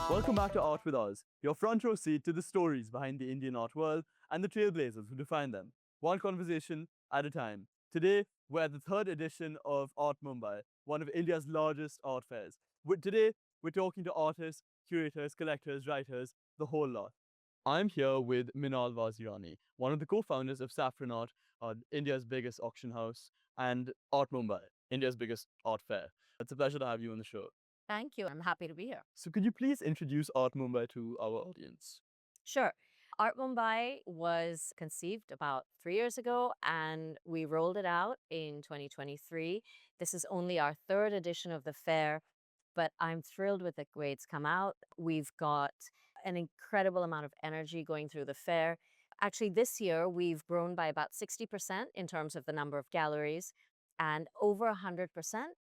Welcome back to Art with Oz, your front row seat to the stories behind the Indian art world and the trailblazers who define them, one conversation at a time. Today, we're at the third edition of Art Mumbai, one of India's largest art fairs. Today, we're talking to artists, curators, collectors, writers, the whole lot. I'm here with Minal Vazirani, one of the co-founders of Saffronart, India's biggest auction house, and Art Mumbai, India's biggest art fair. It's a pleasure to have you on the show. Thank you. I'm happy to be here. So could you please introduce Art Mumbai to our audience? Sure. Art Mumbai was conceived about 3 years ago and we rolled it out in 2023. This is only our third edition of the fair, but I'm thrilled with the way it's come out. We've got an incredible amount of energy going through the fair. Actually, this year we've grown by about 60% in terms of the number of galleries and over 100%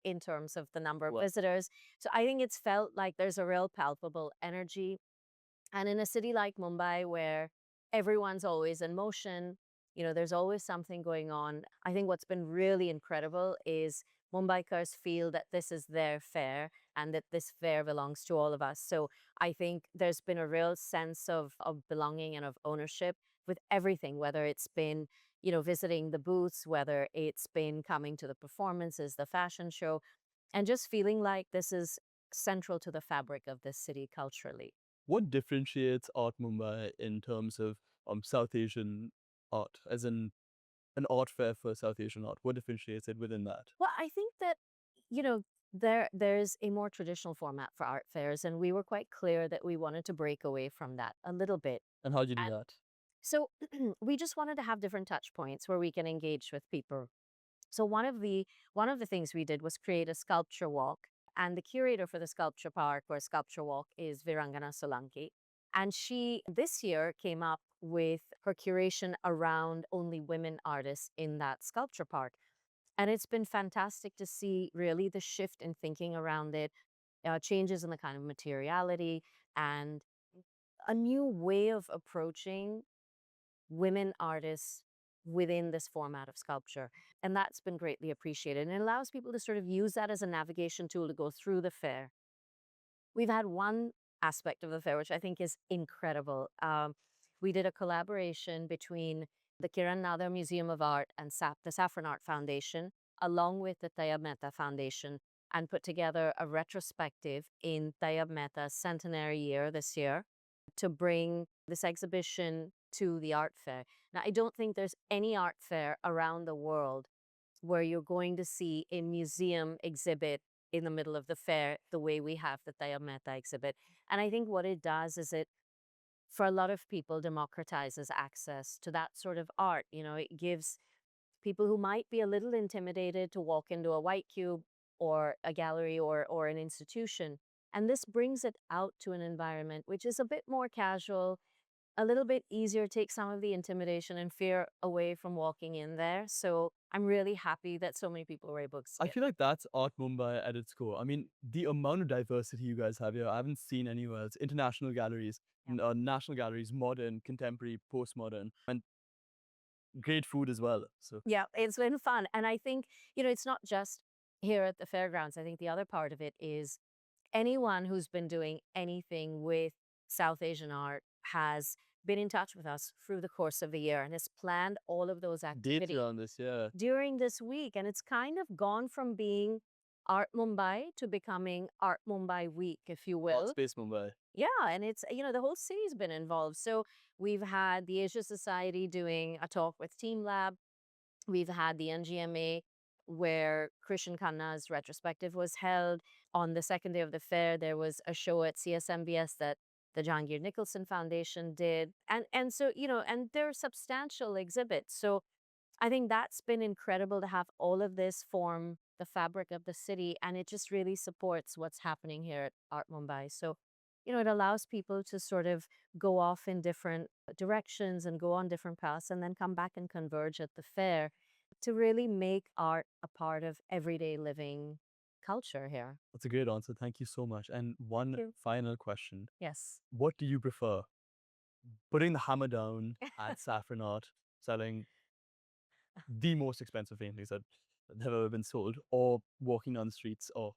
in terms of the number of visitors. So I think it's felt like there's a real palpable energy. And in a city like Mumbai, where everyone's always in motion, there's always something going on. I think what's been really incredible is Mumbaikars feel that this is their fair and that this fair belongs to all of us. So I think there's been a real sense of belonging and of ownership with everything, whether it's been visiting the booths, whether it's been coming to the performances, the fashion show, and just feeling like this is central to the fabric of this city culturally. What differentiates Art Mumbai in terms of South Asian art, as in an art fair for South Asian art? What differentiates it within that? Well, I think that, there's a more traditional format for art fairs, and we were quite clear that we wanted to break away from that a little bit. And how do you do that? So we just wanted to have different touch points where we can engage with people. So one of the things we did was create a sculpture walk, and the curator for the sculpture park or sculpture walk is Virangana Solanki. And she this year came up with her curation around only women artists in that sculpture park. And it's been fantastic to see really the shift in thinking around it, changes in the kind of materiality, and a new way of approaching women artists within this format of sculpture. And that's been greatly appreciated. And it allows people to sort of use that as a navigation tool to go through the fair. We've had one aspect of the fair, which I think is incredible. We did a collaboration between the Kiran Nadar Museum of Art and the Saffronart Foundation, along with the Tayyab Mehta Foundation, and put together a retrospective in Tayyab Mehta's centenary year this year to bring this exhibition to the art fair. Now, I don't think there's any art fair around the world where you're going to see a museum exhibit in the middle of the fair the way we have the Tayyab Mehta exhibit. And I think what it does is it, for a lot of people, democratizes access to that sort of art. It gives people who might be a little intimidated to walk into a white cube or a gallery or an institution. And this brings it out to an environment which is a bit more casual, a little bit easier, take some of the intimidation and fear away from walking in there. So I'm really happy that so many people were able to see I it. feel like that's Art Mumbai at its core. I mean, the amount of diversity you guys have here, I haven't seen anywhere else. International galleries, national galleries, modern, contemporary, postmodern, and great food as well. So Yeah, it's been fun. And I think, it's not just here at the fairgrounds. I think the other part of it is anyone who's been doing anything with South Asian art has been in touch with us through the course of the year and has planned all of those activities dates around this, yeah. during this week. And it's kind of gone from being Art Mumbai to becoming Art Mumbai Week, if you will. Art Space Mumbai. Yeah, and it's, the whole city's been involved. So we've had the Asia Society doing a talk with Team Lab. We've had the NGMA where Krishan Khanna's retrospective was held. On the second day of the fair, there was a show at CSMBS that the Jahangir Nicholson Foundation did. And so, and they're substantial exhibits. So I think that's been incredible to have all of this form the fabric of the city. And it just really supports what's happening here at Art Mumbai. So, it allows people to sort of go off in different directions and go on different paths and then come back and converge at the fair to really make art a part of everyday living culture here. That's a great answer. Thank you so much. And one you. final question. Yes. What do you prefer? Putting the hammer down at Saffronart, selling the most expensive paintings that have ever been sold, or walking on the streets or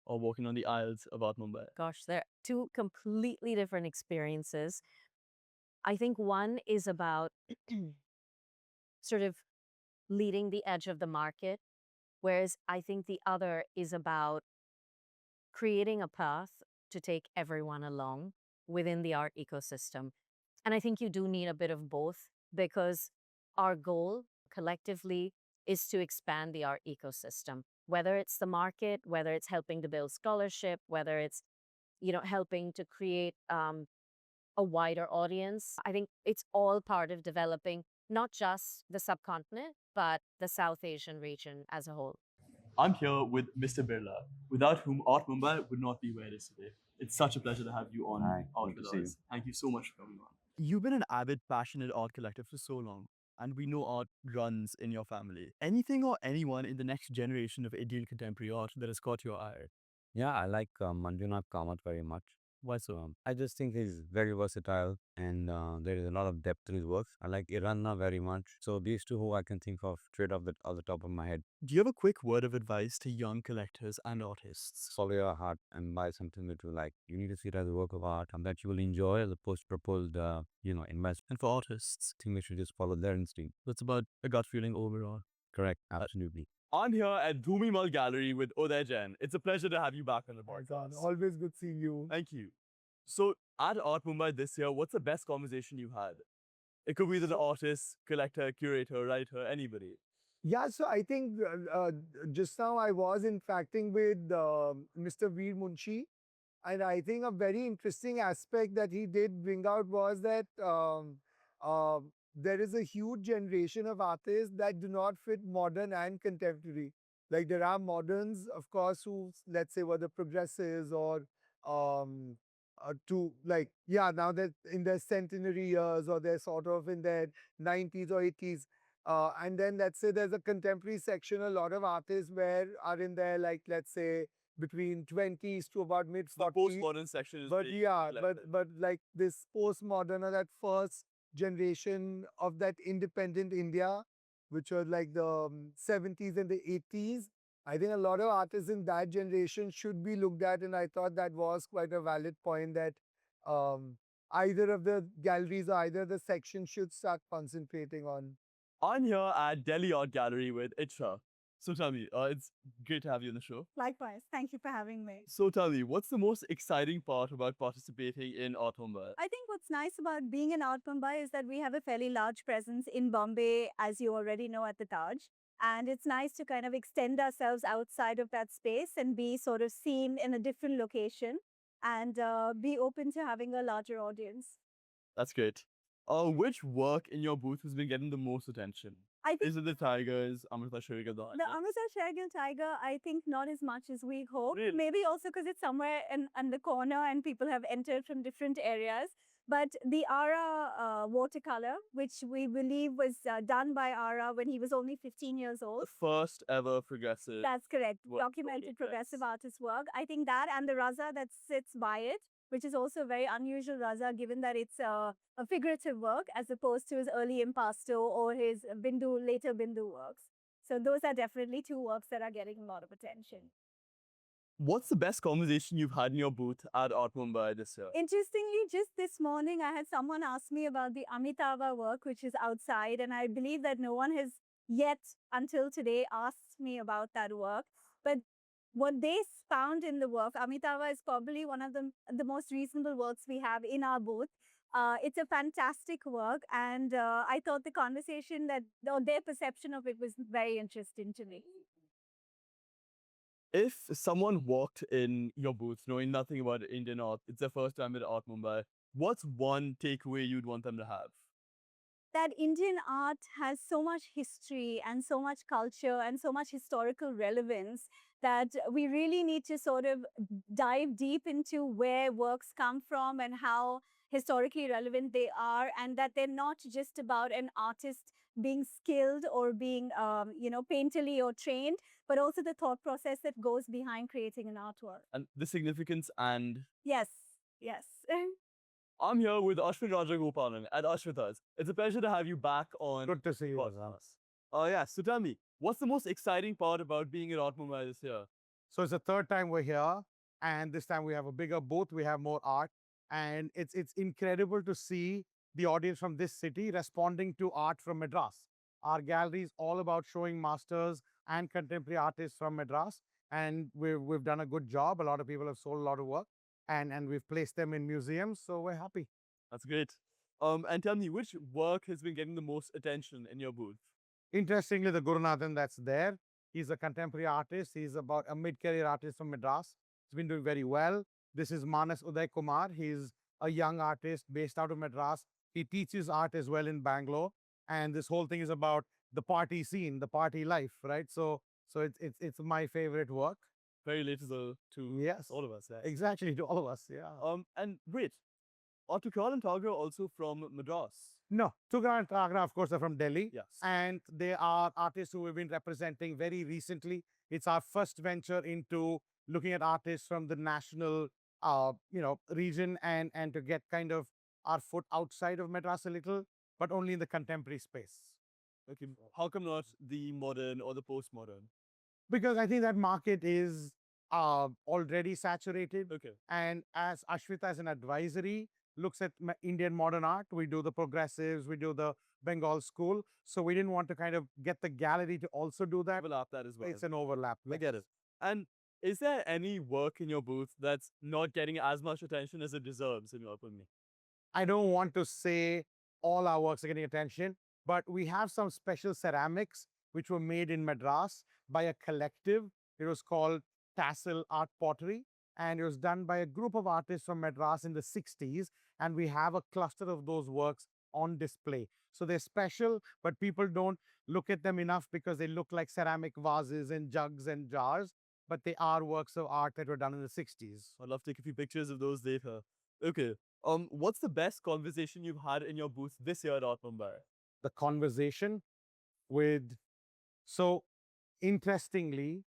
walking on the aisles of Art Mumbai? Gosh, they're two completely different experiences. I think one is about sort of leading the edge of the market, whereas I think the other is about creating a path to take everyone along within the art ecosystem. And I think you do need a bit of both because our goal collectively is to expand the art ecosystem, whether it's the market, whether it's helping to build scholarship, whether it's helping to create a wider audience. I think it's all part of developing not just the subcontinent, but the South Asian region as a whole. I'm here with Mr. Birla, without whom Art Mumbai would not be where it is today. It's such a pleasure to have you on Hi, Art good to with see you. us. Thank you so much for coming on. You've been an avid, passionate art collector for so long, and we know art runs in your family. Anything or anyone in the next generation of Indian contemporary art that has caught your eye? Yeah, I like Manjunath Kamath very much. Why so? I just think he's very versatile and there is a lot of depth to his works. I like Iranna very much. So these two who I can think of straight off the top of my head. Do you have a quick word of advice to young collectors and artists? Follow your heart and buy something that you like. You need to see it as a work of art that you will enjoy as opposed to proposed, investment. And for artists, I think they should just follow their instinct. it's about a gut feeling overall. Correct, absolutely. I'm here at Dhoomimal Gallery with Udai Jain. It's a pleasure to have you back on the podcast. Always good seeing you. Thank you. So, at Art Mumbai this year, what's the best conversation you've had? It could be with an artist, collector, curator, writer, anybody. Yeah, so I think just now I was interacting with Mr. Veer Munshi, and I think a very interesting aspect that he did bring out was that uh, there is a huge generation of artists that do not fit modern and contemporary. Like there are moderns, of course, who let's say were the progressives or to like now they're in their centenary years or they're sort of in their 90s or 80s. And then let's say there's a contemporary section, a lot of artists where are in their like let's say between 20s to about mid The 40s. postmodern section is But being yeah, collected. but like this postmodern or that first generation of that independent India, which was like the 70s and the 80s. I think a lot of artists in that generation should be looked at, and I thought that was quite a valid point that either of the galleries or either the section should start concentrating on. I'm here at Delhi Art Gallery with Ichha. So tell me, it's great to have you on the show. Likewise. Thank you for having me. So tell me, what's the most exciting part about participating in Art Mumbai? I think what's nice about being in Art Mumbai is that we have a fairly large presence in Bombay, as you already know, at the Taj. And it's nice to kind of extend ourselves outside of that space and be sort of seen in a different location and be open to having a larger audience. That's great. Which work in your booth has been getting the most attention? I think Is it the tigers, Amrita Shurigadhan? the Amritsar Shergill Tiger, I think not as much as we hoped. Really? Maybe also because it's somewhere in the corner and people have entered from different areas. But the Ara watercolor, which we believe was done by Ara when he was only 15 years old. The first ever progressive. That's correct. Work. Documented Okay, progressive yes. artist work. I think that and the Raza that sits by it, which is also a very unusual Raza, given that it's a figurative work as opposed to his early impasto or his later Bindu works. So those are definitely two works that are getting a lot of attention. What's the best conversation you've had in your booth at Art Mumbai this year? Interestingly, just this morning, I had someone ask me about the Amitabha work, which is outside, and I believe that no one has yet until today asked me about that work. But what they found in the work, Amitabha is probably one of the most reasonable works we have in our booth. It's a fantastic work, and I thought the conversation or their perception of it was very interesting to me. If someone walked in your booth knowing nothing about Indian art, it's their first time at Art Mumbai, what's one takeaway you'd want them to have? that Indian art has so much history and so much culture and so much historical relevance that we really need to sort of dive deep into where works come from and how historically relevant they are, and that they're not just about an artist being skilled or being, painterly or trained, but also the thought process that goes behind creating an artwork. And the significance and Yes, yes. I'm here with Ashvin Rajagopalan at Ashvita's. It's a pleasure to have you back on. Good to see you. podcast. Yeah, so tell me, what's the most exciting part about being at Art Mumbai this year? So it's the third time we're here, and this time we have a bigger booth. We have more art, and it's incredible to see the audience from this city responding to art from Madras. Our gallery is all about showing masters and contemporary artists from Madras, and we've done a good job. A lot of people have sold a lot of work, and we've placed them in museums, so we're happy. That's great. And tell me, which work has been getting the most attention in your booth? Interestingly, the Gurunathan that's there, he's a contemporary artist. He's about a mid-career artist from Madras. He's been doing very well. This is Manas Udai Kumar. He's a young artist based out of Madras. He teaches art as well in Bangalore. And this whole thing is about the party scene, the party life, right? So it's my favorite work. Very relatable to Yes. all of us. Yeah. Exactly, to all of us, yeah. And wait, Artukal and Tagra are also from Madras. No, Tugra and Tagra, of course, are from Delhi. Yes. And they are artists who we've been representing very recently. It's our first venture into looking at artists from the national, region and to get kind of our foot outside of Madras a little, but only in the contemporary space. Okay, how come not the modern or the postmodern? Because I think that market is already saturated. Okay. And as Ashvita as an advisory looks at Indian modern art, we do the progressives, we do the Bengal school. So we didn't want to kind of get the gallery to also do that. Overlap that as well. It's an overlap. I get it. And is there any work in your booth that's not getting as much attention as it deserves, in your opinion? I don't want to say all our works are getting attention, but we have some special ceramics which were made in Madras by a collective. It was called Tassel Art Pottery, and it was done by a group of artists from Madras in the 60s, and we have a cluster of those works on display. So they're special, but people don't look at them enough because they look like ceramic vases and jugs and jars, but they are works of art that were done in the 60s. I'd love to take a few pictures of those later. Okay. What's the best conversation you've had in your booth this year at Art Mumbai? The conversation with, so interestingly,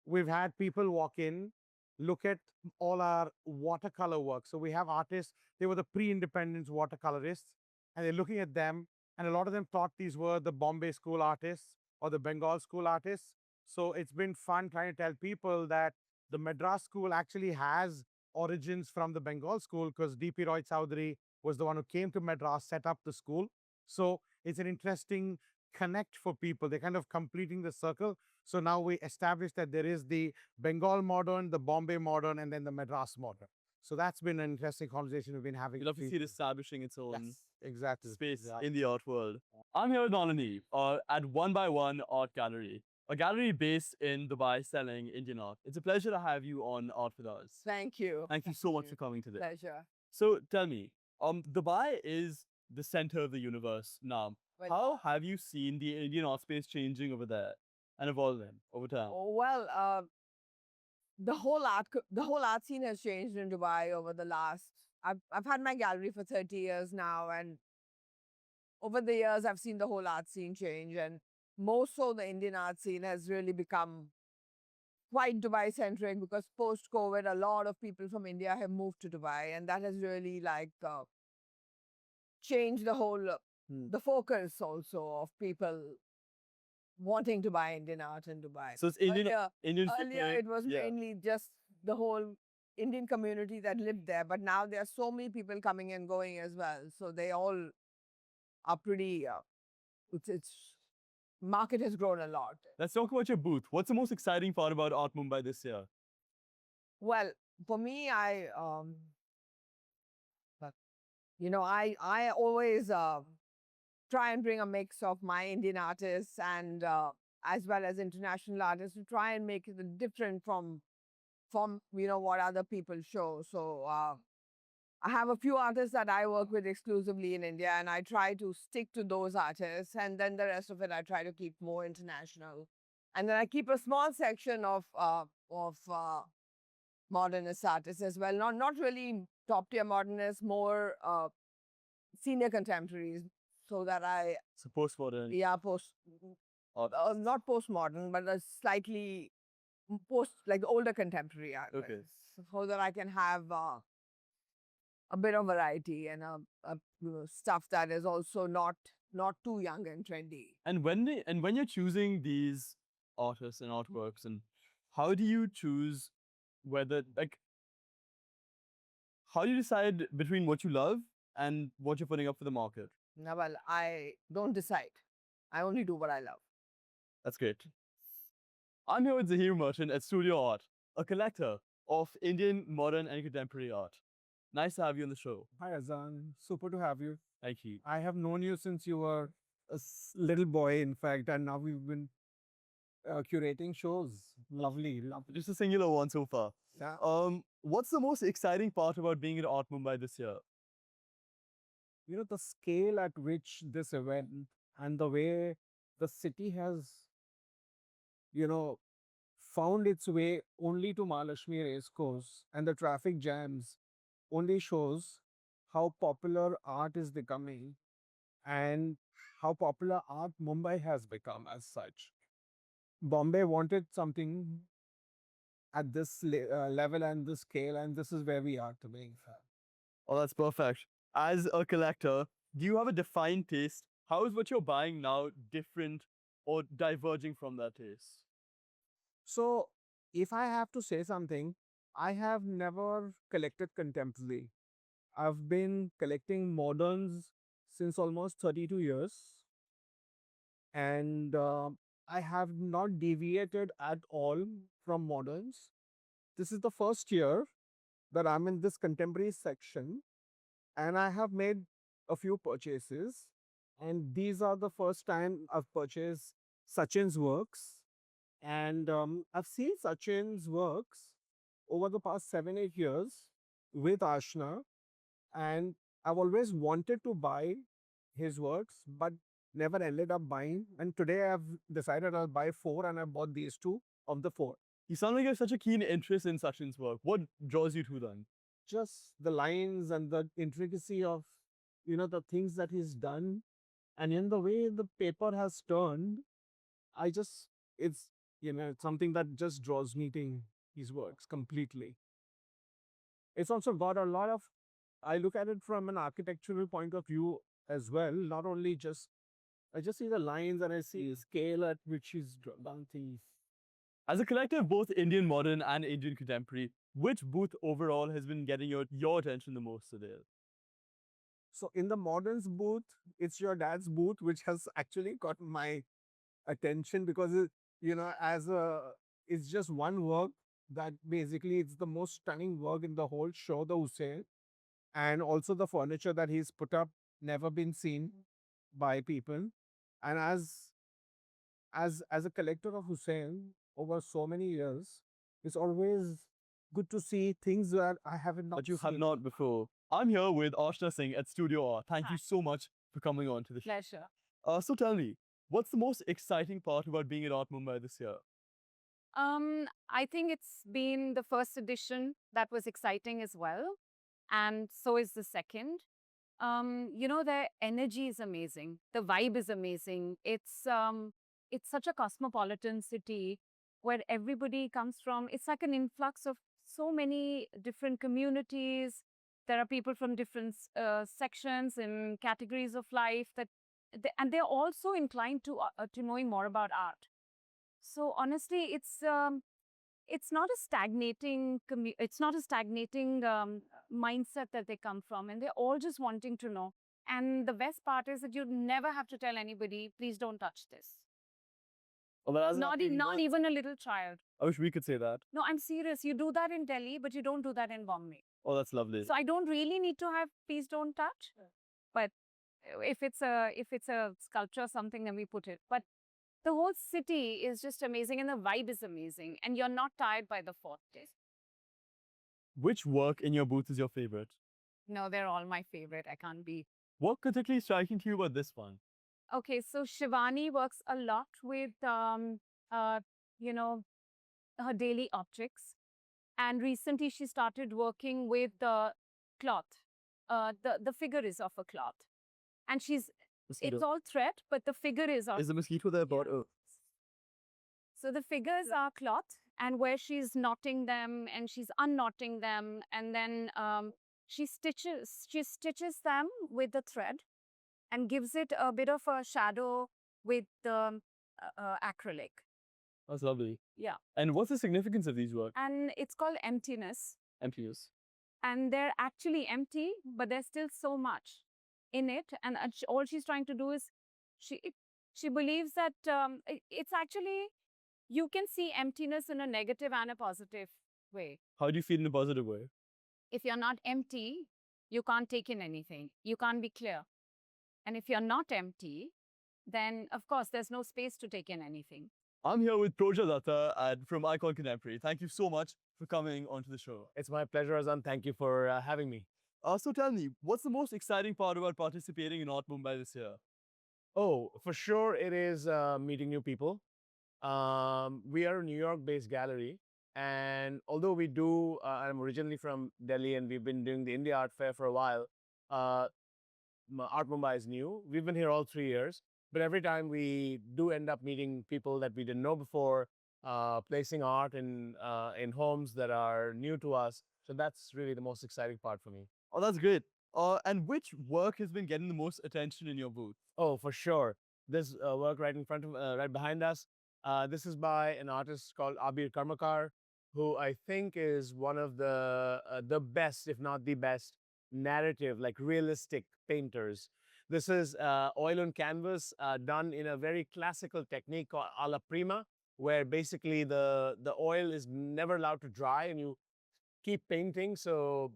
we've had people walk in, look at all our watercolor work. So we have artists, they were the pre-independence watercolorists, and they're looking at them, and a lot of them thought these were the Bombay school artists or the Bengal school artists. So it's been fun trying to tell people that the Madras school actually has origins from the Bengal school, because D.P. Roy Chowdhury was the one who came to Madras, set up the school. So it's an interesting connect for people. They're kind of completing the circle. So now we established that there is the Bengal modern, the Bombay modern, and then the Madras modern. So that's been an interesting conversation we've been having. You'd love to see it establishing its own Yes, exactly. space in the art world. I'm here with Malini at One by One Art Gallery, a gallery based in Dubai selling Indian art. It's a pleasure to have you on Art with Us. Thank you. Thank you so much for coming today. Pleasure. So tell me, Dubai is the center of the universe now. Well, How have you seen the Indian art space changing over there and evolving over time? Well, the whole art scene has changed in Dubai over the last. I've had my gallery for 30 years now, and over the years I've seen the whole art scene change, and more so the Indian art scene has really become quite Dubai centric, because post COVID a lot of people from India have moved to Dubai, and that has really changed the whole the focus also of people wanting to buy Indian art in Dubai. So it's Indian, Earlier Indian it was mainly just the whole Indian community that lived there, but now there are so many people coming and going as well. So they all are pretty. It's market has grown a lot. Let's talk about your booth. What's the most exciting part about Art Mumbai this year? Well, for me, I always try and bring a mix of my Indian artists and as well as international artists, to try and make it different from what other people show. So I have a few artists that I work with exclusively in India, and I try to stick to those artists. And then the rest of it, I try to keep more international. And then I keep a small section of modernist artists as well. Not really top tier modernists, more senior contemporaries, so that I So postmodern. yeah artists. not postmodern, but a slightly post like the older contemporary artists, Okay. so that I can have a bit of variety and stuff that is also not too young and trendy. And when you're choosing these artists and artworks, and how do you choose whether like how do you decide between what you love and what you're putting up for the market? Now, well, I don't decide. I only do what I love. That's great. I'm here with Zahir Merchant at Studio Art, a collector of Indian modern and contemporary art. Nice to have you on the show. Hi Azan, super to have you. Thank you. I have known you since you were a little boy, in fact, and now we've been curating shows. Lovely, lovely. Just a singular one so far. Yeah. What's the most exciting part about being at Art Mumbai this year? You know, the scale at which this event and the way the city has, you know, found its way only to Mahalakshmi Racecourse, and the traffic jams only shows how popular art is becoming and how popular art Mumbai has become as such. Bombay wanted something at this level and this scale, and this is where we are today, in fact. Oh, that's perfect. As a collector, do you have a defined taste? How is what you're buying now different or diverging from that taste? So, if I have to say something, I have never collected contemporary. I've been collecting moderns since almost 32 years, and I have not deviated at all from moderns. This is the first year that I'm in this contemporary section, and I have made a few purchases. And these are the first time I've purchased Sachin's works. And I've seen Sachin's works over the past 7-8 years with Ashna. And I've always wanted to buy his works, but never ended up buying. And today I've decided I'll buy 4, and I bought these 2 of the 4. You sound like you have such a keen interest in Sachin's work. What draws you to them? Just the lines and the intricacy of, you know, the things that he's done. And in the way the paper has turned, it's, you know, it's something that just draws me to his works completely. It's also got a lot of, I look at it from an architectural point of view as well, not only just, I just see the lines and I see the scale at which he's done things. As a collector of both Indian modern and Indian contemporary, which booth overall has been getting your attention the most today? So in the moderns booth, it's your dad's booth, which has actually got my attention because, you know, it's just one work that basically it's the most stunning work in the whole show, the Hussein. And also the furniture that he's put up, never been seen by people. And as a collector of Hussein over so many years, it's always good to see things that I haven't not But you seen. have not before. I'm here with Ashna Singh at Studio Art. Thank you so much for coming on to the show. Pleasure. So tell me, what's the most exciting part about being at Art Mumbai this year? I think it's been the first edition that was exciting as well. And so is the second. You know, their energy is amazing. The vibe is amazing. It's such a cosmopolitan city where everybody comes from. It's like an influx of so many different communities. There are people from different sections and categories of life and they're also inclined to knowing more about art. So honestly, it's not a stagnating mindset that they come from, and they're all just wanting to know. And the best part is that you never have to tell anybody, please don't touch this. Well, that hasn't Not happened not once. even a little child. I wish we could say that. No, I'm serious. You do that in Delhi, but you don't do that in Bombay. Oh, that's lovely. So I don't really need to have please don't touch. But if it's a sculpture or something, then we put it. But the whole city is just amazing and the vibe is amazing. And you're not tired by the 4th day. Which work in your booth is your favorite? No, they're all my favorite. I can't be. What particularly striking to you about this one? Okay, so Shivani works a lot with, you know, her daily objects. And recently she started working with the cloth. The figure is of a cloth. And Mosquito. it's all thread, but the figure is of. Is the mosquito there about? Yeah. Oh. So the figures are cloth, and where she's knotting them and she's unknotting them, and then she stitches them with the thread and gives it a bit of a shadow with the acrylic. That's lovely. Yeah. And what's the significance of these works? And it's called emptiness. Emptiness. And they're actually empty, but there's still so much in it. And all she's trying to do is she believes that it's actually, you can see emptiness in a negative and a positive way. How do you feel in a positive way? If you're not empty, you can't take in anything. You can't be clear. And if you're not empty, then of course there's no space to take in anything. I'm here with Projjal from Icon Contemporary. Thank you so much for coming onto the show. It's my pleasure, Azan. Thank you for having me. So tell me, what's the most exciting part about participating in Art Mumbai this year? Oh, for sure, it is meeting new people. We are a New York-based gallery, and although we do, I'm originally from Delhi, and we've been doing the India Art Fair for a while. Art Mumbai is new. We've been here all 3 years, but every time we do end up meeting people that we didn't know before, placing art in homes that are new to us. So that's really the most exciting part for me. Oh, that's great. And which work has been getting the most attention in your booth? Oh, for sure. This work right in front of, right behind us. This is by an artist called Abir Karmakar, who I think is one of the best, if not the best, narrative, like realistic painters. This is oil on canvas done in a very classical technique called alla prima, where basically the oil is never allowed to dry and you keep painting. So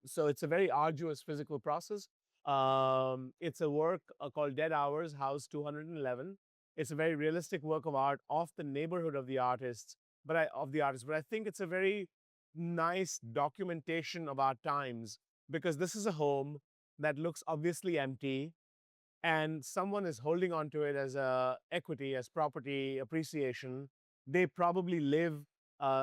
it's a very arduous physical process. It's a work called Dead Hours, House 211. It's a very realistic work of art of the neighborhood of the artists, but I think it's a very nice documentation of our times, because this is a home that looks obviously empty, and someone is holding on to it as a equity, as property appreciation. They probably live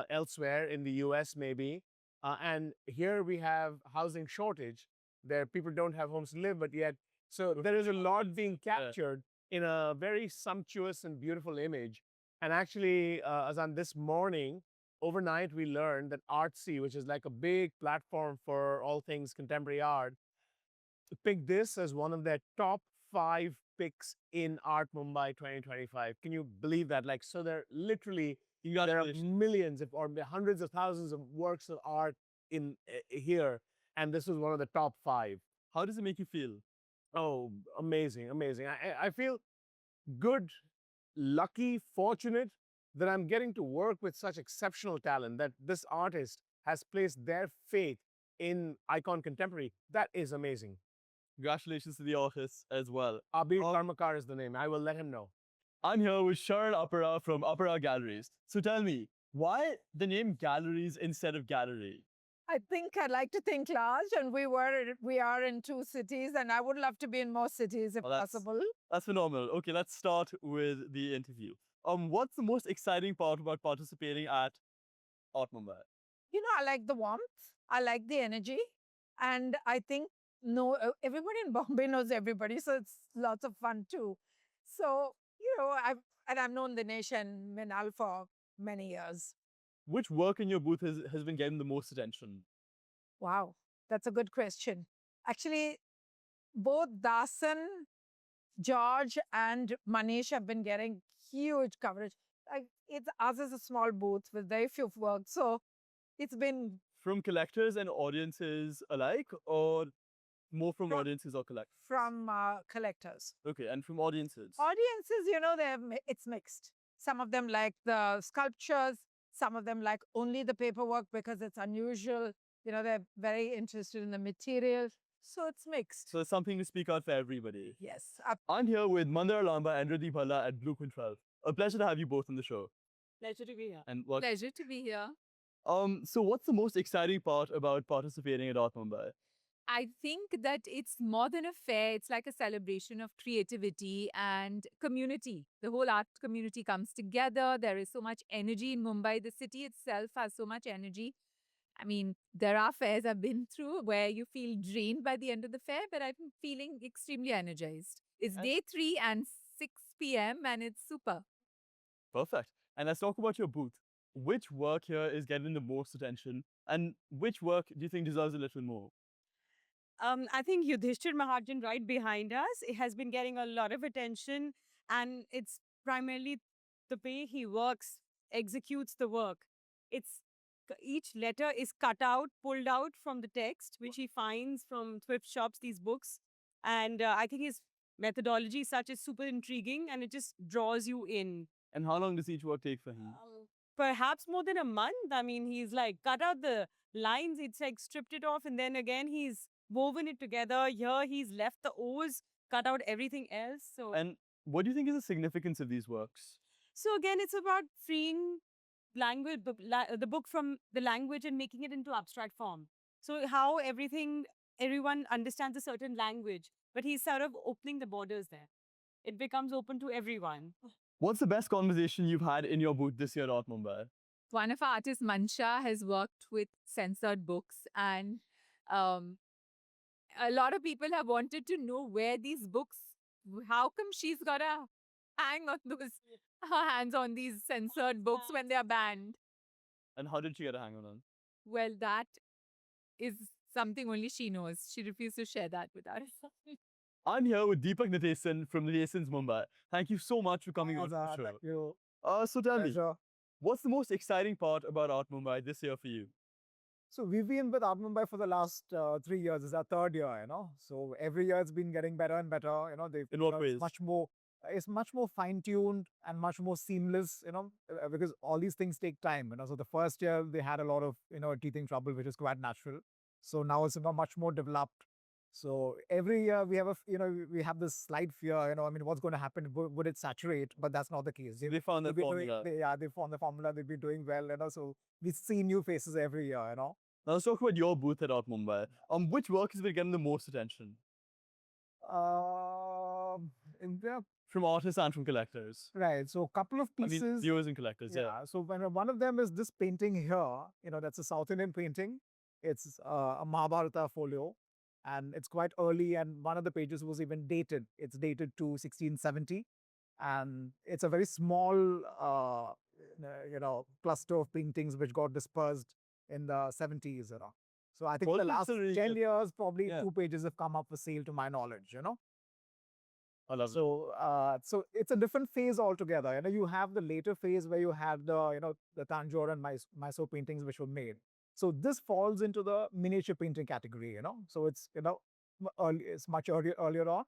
elsewhere in the US maybe, and here we have housing shortage. There people don't have homes to live, but yet, so there is a lot being captured in a very sumptuous and beautiful image. And actually, Azan, this morning, overnight, we learned that Artsy, which is like a big platform for all things contemporary art, picked this as one of their top 5 picks in Art Mumbai 2025. Can you believe that? Like, so there are millions or hundreds of thousands of works of art in here, and this was one of the top 5. How does it make you feel? Oh, amazing, amazing. I feel good, lucky, fortunate that I'm getting to work with such exceptional talent, that this artist has placed their faith in Icon Contemporary. That is amazing. Congratulations to the artists as well. Abir Karmakar is the name. I will let him know. I'm here with Sharan Apparao from Apparao Galleries. So tell me, why the name Galleries instead of Gallery? I think I like to think large, and we are in 2 cities, and I would love to be in more cities if possible. That's phenomenal. Okay, let's start with the interview. What's the most exciting part about participating at Art Mumbai? You know, I like the warmth, I like the energy, and I think everybody in Bombay knows everybody, so it's lots of fun too. So, you know, I've known Dinesh and Minal for many years. Which work in your booth has been getting the most attention? Wow, that's a good question. Actually, both Dasan, George, and Manish have been getting huge coverage. Ours is a small booth with very few works, so it's been... From collectors and audiences alike, or more from audiences or collectors? From collectors. Okay, and from audiences? Audiences, you know, it's mixed. Some of them like the sculptures, some of them like only the paperwork because it's unusual. You know, they're very interested in the material. So it's mixed. So it's something to speak out for everybody. Yes. I'm here with Mandira, Lamba and Riddhi Bhalla at Blueprint 12. A pleasure to have you both on the show. Pleasure to be here. And Pleasure to be here. So what's the most exciting part about participating at Art Mumbai? I think that it's more than a fair, it's like a celebration of creativity and community. The whole art community comes together. There is so much energy in Mumbai. The city itself has so much energy. I mean, there are fairs I've been through where you feel drained by the end of the fair, but I'm feeling extremely energized. It's And- day 3 and 6 p.m. and it's super. Perfect. And let's talk about your booth. Which work here is getting the most attention, and which work do you think deserves a little more? I think Yudhishthir Mahajan right behind us, it has been getting a lot of attention, and it's primarily the way he works, executes the work. It's each letter is cut out, pulled out from the text, which he finds from thrift shops, these books. And I think his methodology such is super intriguing, and it just draws you in. And how long does each work take for him? Perhaps more than a month. I mean, he's like cut out the lines, it's like stripped it off, and then again he's woven it together. Here he's left the O's, cut out everything else. So And what do you think is the significance of these works? so again, it's about freeing language, the book from the language and making it into abstract form. So how everyone understands a certain language, but he's sort of opening the borders there. It becomes open to everyone. What's the best conversation you've had in your booth this year at Art Mumbai? One of our artists, Mansha, has worked with censored books, and a lot of people have wanted to know where these books, how come she's got a hang on those, her hands on these censored books when they are banned? And how did she get a hang on them? Well, that is something only she knows. She refused to share that with us. I'm here with Deepak Nitesan from Nitesans Mumbai. Thank you so much for coming on the show. Thank you. So tell me, Pleasure. what's the most exciting part about Art Mumbai this year for you? So we've been with Art Mumbai for the last 3 years. It's our third year, So every year it's been getting better and better. They've In what it's ways? it's much more fine-tuned and much more seamless, because all these things take time, So the first year they had a lot of, teething trouble, which is quite natural. So now it's much more developed. So every year we have we have this slight fear, I mean, what's going to happen? Would it saturate? But that's not the case. They found that they've been doing- formula. they found the formula. They've been doing well, So we see new faces every year, Now let's talk about your booth at Art Mumbai. Which work has been getting the most attention from artists and from collectors? Right. So a couple of I pieces. mean, viewers and collectors, yeah. So one of them is this painting here. That's a South Indian painting. It's a Mahabharata folio, and it's quite early. And one of the pages was even dated. It's dated to 1670, and it's a very small, cluster of paintings which got dispersed in the 70s. So I think Well, the that's last a really 10 good- years, probably Yeah. 2 pages have come up for sale, to my knowledge. I love it. So it's a different phase altogether. You have the later phase where you have the Tanjore and Mysore paintings which were made. So this falls into the miniature painting category. So it's it's much earlier on,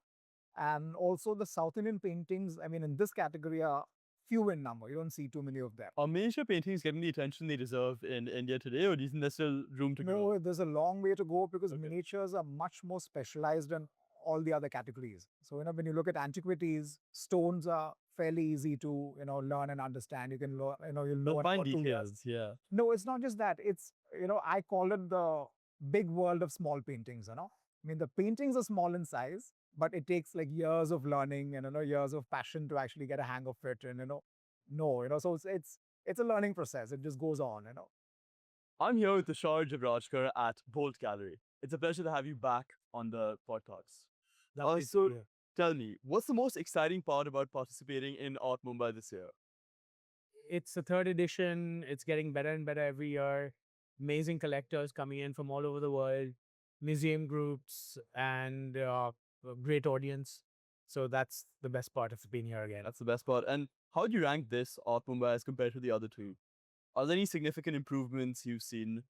and also the South Indian paintings. I mean, in this category are few in number. You don't see too many of them. Are miniature paintings getting the attention they deserve in India today, or do you think there's still room to grow? No, there's a long way to go because Okay. miniatures are much more specialized than all the other categories. So, when you look at antiquities, stones are fairly easy to, learn and understand. You can learn, you'll know But in fine about 2 years. details, yeah. No, it's not just that. It's, I call it the big world of small paintings, I mean, the paintings are small in size, but it takes like years of learning and, years of passion to actually get a hang of it. And, so it's a learning process. It just goes on, I'm here with Tushar Javrajkar at Bolt Gallery. It's a pleasure to have you back on the podcast. So tell me, what's the most exciting part about participating in Art Mumbai this year? It's the third edition. It's getting better and better every year. Amazing collectors coming in from all over the world, museum groups, and a great audience. So that's the best part of being here again. That's the best part. And how do you rank this Art Mumbai as compared to the other two? Are there any significant improvements you've seen?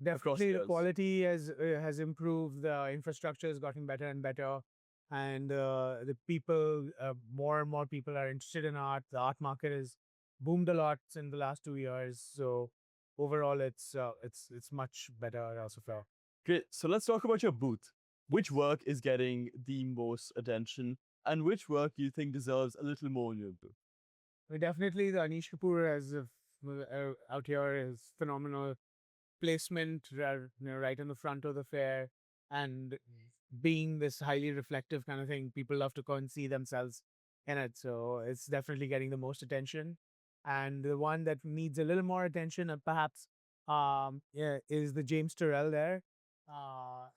across Definitely, the years? quality has improved. The infrastructure has gotten better and better, and the people, more and more people are interested in art. The art market has boomed a lot in the last 2 years. So overall, it's much better also for. Great. So let's talk about your booth. Which work is getting the most attention, and which work you think deserves a little more in your booth? Definitely, the Anish Kapoor has out here is phenomenal. Placement right in the front of the fair, and being this highly reflective kind of thing, people love to go and see themselves in it. So it's definitely getting the most attention. And the one that needs a little more attention, perhaps, yeah, is the James Turrell there.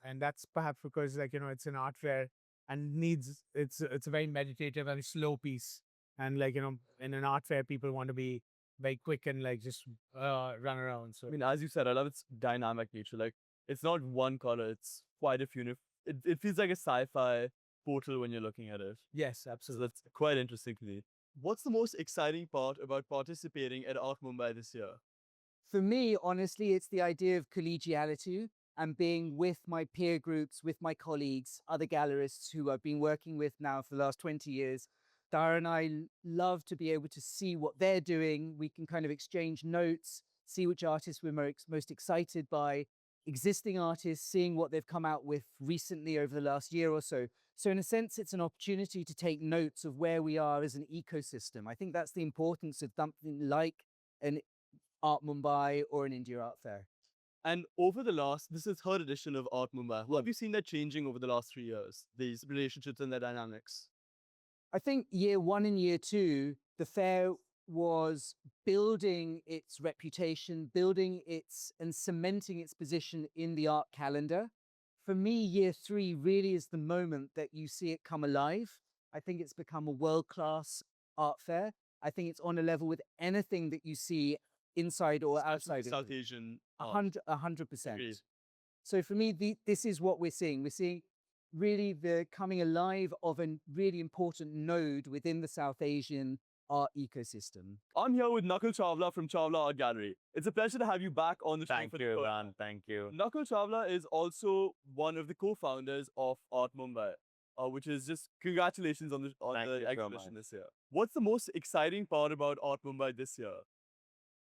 And that's perhaps because, like, it's an art fair and needs it's a very meditative and slow piece. And, like, in an art fair, people want to be very quick and, like, just run around. So I mean, as you said, I love its dynamic nature. Like, it's not one color, it's quite a few. It feels like a sci-fi portal when you're looking at it. yes, So absolutely. that's quite interesting to me. What's the most exciting part about participating at Art Mumbai this year? For me, honestly, it's the idea of collegiality and being with my peer groups, with my colleagues, other gallerists who I've been working with now for the last 20 years. Dara and I love to be able to see what they're doing. We can kind of exchange notes, see which artists we're most excited by, existing artists, seeing what they've come out with recently over the last year or so. So in a sense, it's an opportunity to take notes of where we are as an ecosystem. I think that's the importance of something like an Art Mumbai or an India Art Fair. And this is third edition of Art Mumbai. How have you seen that changing over the last 3 years? These relationships and their dynamics. I think year 1 and year 2, the fair was building its reputation, building its and cementing its position in the art calendar. For me, year 3 really is the moment that you see it come alive. I think it's become a world-class art fair. I think it's on a level with anything that you see inside or outside of South it. Asian art. 100%. Agreed. So for me, this is what we're seeing. We're seeing really the coming alive of a really important node within the South Asian art ecosystem. I'm here with Nakul Chawla from Chawla Art Gallery. It's a pleasure to have you back on the show. Thank you, Ran. Thank you. Nakul Chawla is also one of the co-founders of Art Mumbai, which is just congratulations on Thank the you so exhibition much. this year. What's the most exciting part about Art Mumbai this year?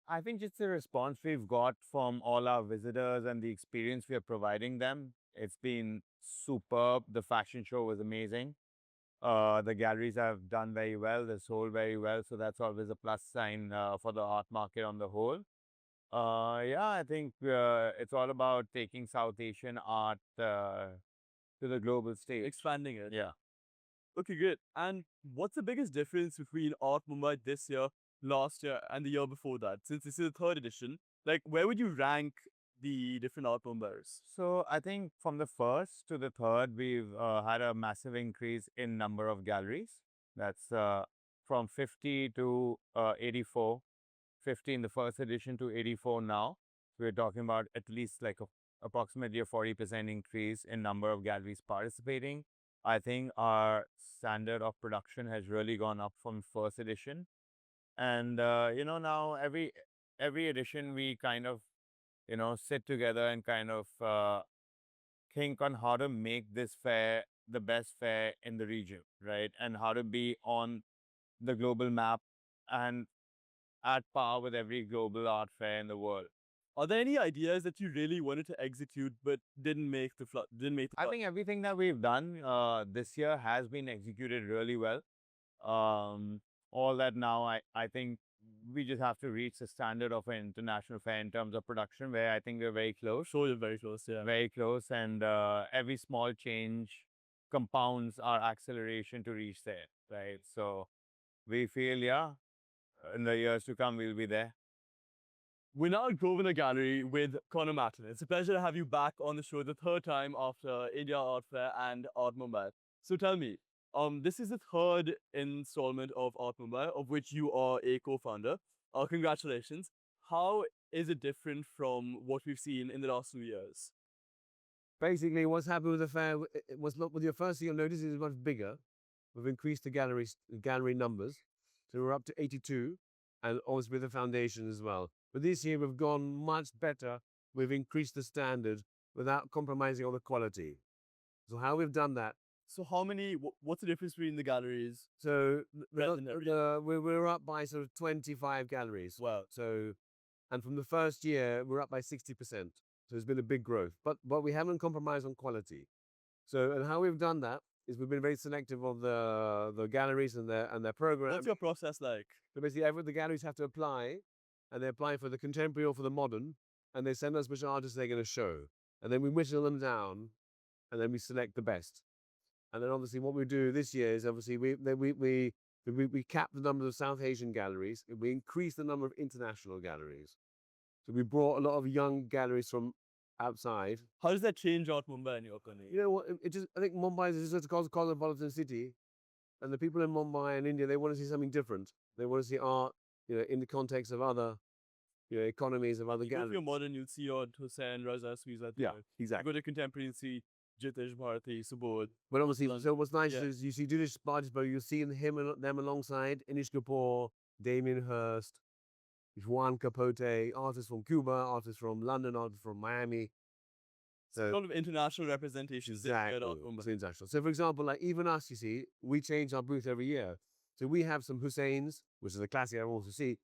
I think just the response we've got from all our visitors and the experience we are providing them. It's been superb. The fashion show was amazing. The galleries have done very well. They sold very well. So that's always a plus sign for the art market on the whole. Yeah, I think it's all about taking South Asian art to the global stage. Expanding it. Yeah. Okay, good. And what's the biggest difference between Art Mumbai this year, last year, and the year before that? Since this is the third edition, like, where would you rank the different Art Mumbai's? So I think from the first to the third, we've had a massive increase in number of galleries. That's from 50 to 84. 50 in the first edition to 84 now. We're talking about at least like approximately a 40% increase in number of galleries participating. I think our standard of production has really gone up from first edition. And, now every edition we kind of, sit together and kind of think on how to make this fair the best fair in the region, right? And how to be on the global map and at par with every global art fair in the world. Are there any ideas that you really wanted to execute but didn't make the I think everything that we've done this year has been executed really well. All that now, I think we just have to reach the standard of an international fair in terms of production, where I think we're very close. Sure, you're very close, yeah. Very close, and every small change compounds our acceleration to reach there, right? So we feel, yeah, in the years to come, we'll be there. We're now at Grosvenor Gallery with Conor Matlin. It's a pleasure to have you back on the show the third time after India Art Fair and Art Mumbai. So tell me, this is the third installment of Art Mumbai, of which you are a co-founder. Congratulations. How is it different from what we've seen in the last 2 years? Basically, what's happened with the fair was not with your first thing you'll notice is much bigger. We've increased the gallery numbers. So we're up to 82, and always with the foundation as well. But this year we've gone much better. We've increased the standard without compromising on the quality. So how we've done that? So what's the difference between the galleries? So we're up by sort of 25 galleries. Wow. So, and from the first year, we're up by 60%. So it's been a big growth, but we haven't compromised on quality. So, and how we've done that is we've been very selective of the galleries and their program. What's your process like? So basically, the galleries have to apply, and they apply for the contemporary or for the modern, and they send us which artists they're going to show. And then we whittle them down, and then we select the best. And then obviously what we do this year is obviously we cap the number of South Asian galleries, and we increase the number of international galleries. So we brought a lot of young galleries from outside. How does that change out Mumbai in your opinion? You know what? I think Mumbai is just a cosmopolitan city, and the people in Mumbai and India, they want to see something different. They want to see art, in the context of other, economies of other galleries. If you're modern, you'll see your Hussain, Raza, Squeeze. Yeah, exactly. You go to contemporary and see Jitesh Bharati, Subodh. But obviously, so what's nice is you see Judith Spartis, but you'll see them alongside Anish Kapoor, Damien Hirst, Juan Capote, artists from Cuba, artists from London, artists from Miami. So a lot of international representation. Exactly. International. So for example, like even us, you see, we change our booth every year. So we have some Hussains, which is a classic I want to see,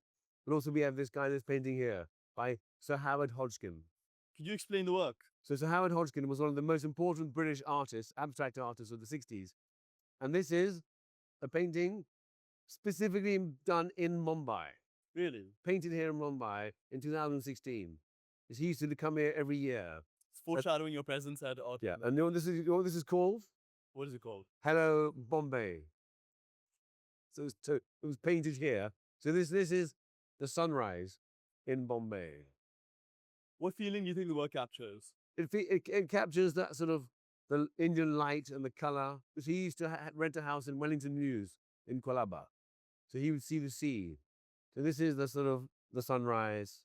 but also we have this guy that's painting here by Sir Howard Hodgkin. Could you explain the work? So Sir Howard Hodgkin was one of the most important British artists, abstract artists of the 60s. And this is a painting specifically done in Mumbai. Really? Painted here in Mumbai in 2016. He used to come here every year. It's foreshadowing your presence at Art. Yeah, and you know what this is called? What is it called? Hello, Bombay. So it was painted here. So this is the sunrise in Bombay. What feeling do you think the work captures? It captures that sort of the Indian light and the color. Because he used to rent a house in Wellington Mews in Colaba. So he would see the sea. So this is the sort of the sunrise.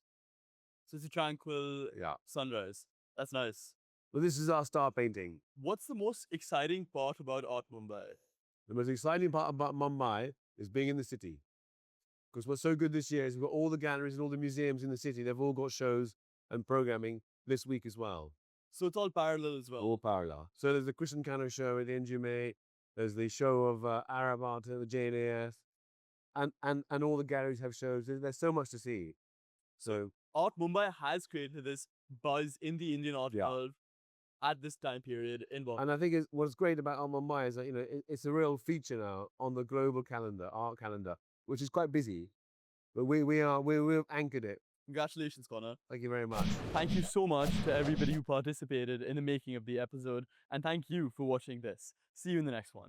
So it's a tranquil sunrise. That's nice. Well, this is our star painting. What's the most exciting part about Art Mumbai? The most exciting part about Mumbai is being in the city. Because what's so good this year is we've got all the galleries and all the museums in the city. They've all got shows and programming this week as well. So it's all parallel as well? All parallel. So there's the Christian Kano show at the NGMA. There's the show of Arab art at the JNAS. And all the galleries have shows. There's so much to see. So Art Mumbai has created this buzz in the Indian art world at this time period in Bombay. And I think what's great about Art Mumbai is that it's a real feature now on the global calendar, art calendar, which is quite busy. But we've anchored it. Congratulations, Connor. Thank you very much. Thank you so much to everybody who participated in the making of the episode, and thank you for watching this. See you in the next one.